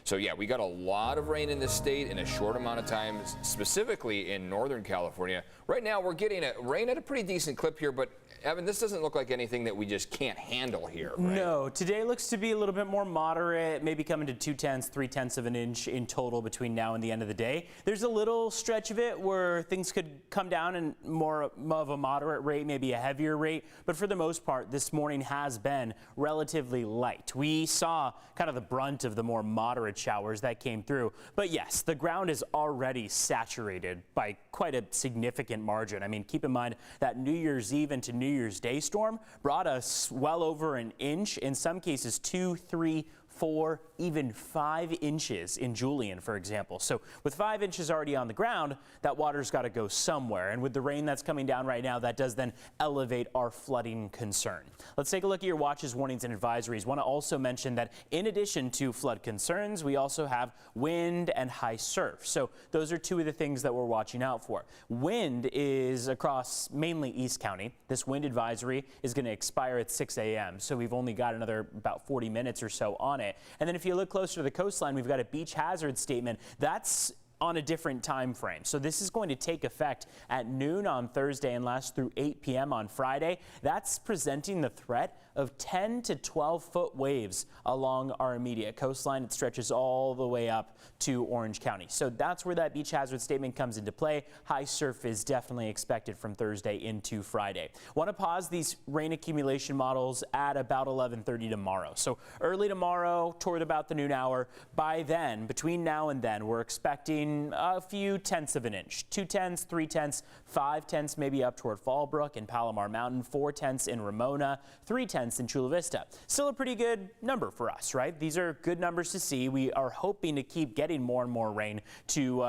So yeah, we got a lot of rain in this state in a short amount of time, specifically in Northern California. Right now we're getting rain at a pretty decent clip here, but Evan, this doesn't look like anything that we just can't handle here, right? No, today looks to be a little bit more moderate, maybe coming to 2/10, 3/10 of an inch in total between now and the end of the day. There's a little stretch of it where things could come down in more of a moderate rate, maybe a heavier rate, but for the most part, this morning has been relatively light. We saw kind of the brunt of the more moderate showers that came through, but yes, the ground is already saturated by quite a significant margin. I mean, keep in mind that New Year's Eve into New Year's Day storm brought us well over an inch, in some cases 2, 3, 4, even 5 inches in Julian, for example. So with 5 inches already on the ground, that water's got to go somewhere. And with the rain that's coming down right now, that does then elevate our flooding concern. Let's take a look at your watches, warnings, and advisories. Want to also mention that in addition to flood concerns, we also have wind and high surf. So those are two of the things that we're watching out for. Wind is across mainly East County. This wind advisory is going to expire at 6 a.m. So we've only got another about 40 minutes or so on it. And then if you look closer to the coastline, we've got a beach hazard statement. That's on a different time frame. So this is going to take effect at noon on Thursday and last through 8 p.m. on Friday. That's presenting the threat of 10 to 12 foot waves along our immediate coastline. It stretches all the way up to Orange County. So that's where that beach hazard statement comes into play. High surf is definitely expected from Thursday into Friday. Want to pause these rain accumulation models at about 11:30 tomorrow. So early tomorrow toward about the noon hour. By then, between now and then, we're expecting a few tenths of an inch, 2/10, 3/10, 5/10, maybe up toward Fallbrook and Palomar Mountain, 4/10 in Ramona, 3/10 in Chula Vista. Still a pretty good number for us, right? These are good numbers to see. We are hoping to keep getting more and more rain to,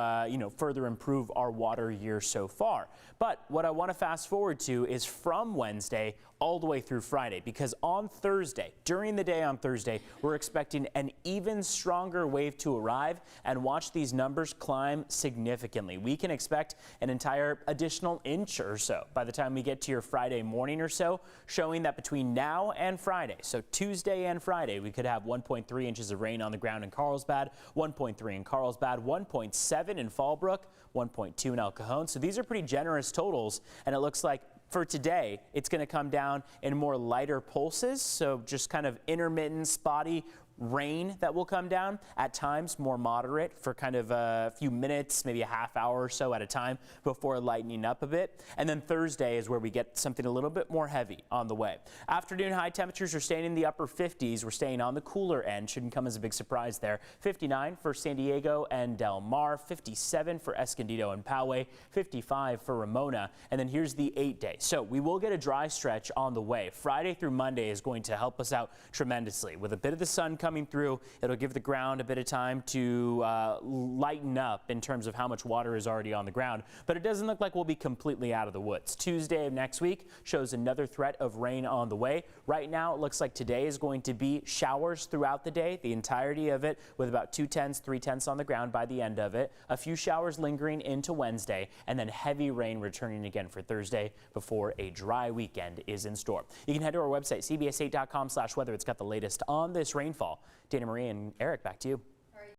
further improve our water year so far. But what I want to fast forward to is from Wednesday all the way through Friday, because on Thursday, during the day on Thursday, we're expecting an even stronger wave to arrive, and watch these numbers climb significantly. We can expect an entire additional inch or so by the time we get to your Friday morning or so, showing that between now and Friday, so Tuesday and Friday, we could have 1.3 inches of rain on the ground in Carlsbad, 1.3 in Carlsbad, 1.7 in Fallbrook, 1.2 in El Cajon. So these are pretty generous totals, and it looks like for today, it's going to come down in more lighter pulses, so just kind of intermittent, spotty rain that will come down, at times more moderate for kind of a few minutes, maybe a half hour or so at a time before lightening up a bit. And then Thursday is where we get something a little bit more heavy on the way. Afternoon high temperatures are staying in the upper 50s. We're staying on the cooler end. Shouldn't come as a big surprise there. 59 for San Diego and Del Mar, 57 for Escondido and Poway, 55 for Ramona. And then here's the 8-day. So we will get a dry stretch on the way. Friday through Monday is going to help us out tremendously. With a bit of the sun coming through, it'll give the ground a bit of time to lighten up in terms of how much water is already on the ground, but it doesn't look like we'll be completely out of the woods. Tuesday of next week shows another threat of rain on the way. Right now, it looks like today is going to be showers throughout the day, the entirety of it, with about 2/10, 3/10 on the ground by the end of it. A few showers lingering into Wednesday, and then heavy rain returning again for Thursday before a dry weekend is in store. You can head to our website, cbs8.com/weather. It's got the latest on this rainfall. Dana Marie and Eric, back to you.